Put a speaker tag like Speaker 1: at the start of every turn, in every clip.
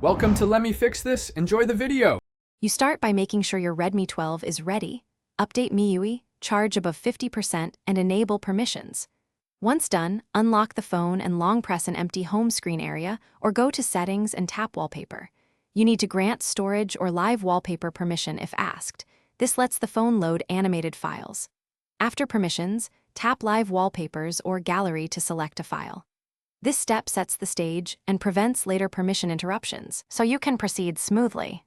Speaker 1: Welcome to Let Me Fix This. Enjoy the video.
Speaker 2: You start by making sure your Redmi 12 is ready. Update MIUI, charge above 50%, and enable permissions. Once done, unlock the phone and long press an empty home screen area or go to Settings and tap Wallpaper. You need to grant storage or live wallpaper permission if asked. This lets the phone load animated files. After permissions, tap Live Wallpapers or Gallery to select a file. This step sets the stage and prevents later permission interruptions, so you can proceed smoothly.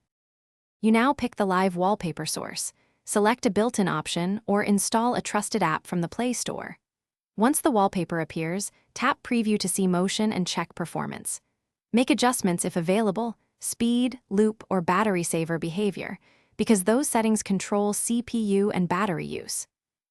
Speaker 2: You now pick the live wallpaper source, select a built-in option, or install a trusted app from the Play Store. Once the wallpaper appears, tap Preview to see motion and check performance. Make adjustments if available, speed, loop, or battery saver behavior, because those settings control CPU and battery use.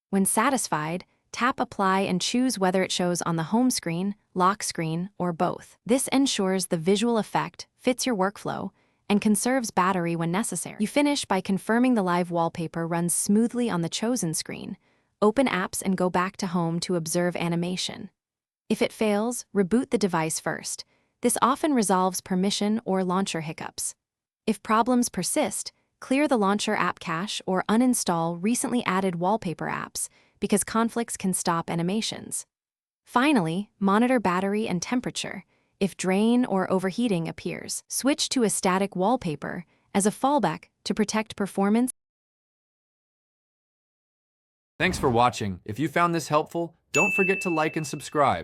Speaker 2: When satisfied, tap Apply and choose whether it shows on the home screen, lock screen, or both. This ensures the visual effect fits your workflow and conserves battery when necessary. You finish by confirming the live wallpaper runs smoothly on the chosen screen. Open apps and go back to home to observe animation. If it fails, reboot the device first. This often resolves permission or launcher hiccups. If problems persist, clear the launcher app cache or uninstall recently added wallpaper apps, because conflicts can stop animations. Finally, monitor battery and temperature. If drain or overheating appears, switch to a static wallpaper as a fallback to protect performance.
Speaker 1: Thanks for watching. If you found this helpful, don't forget to like and subscribe.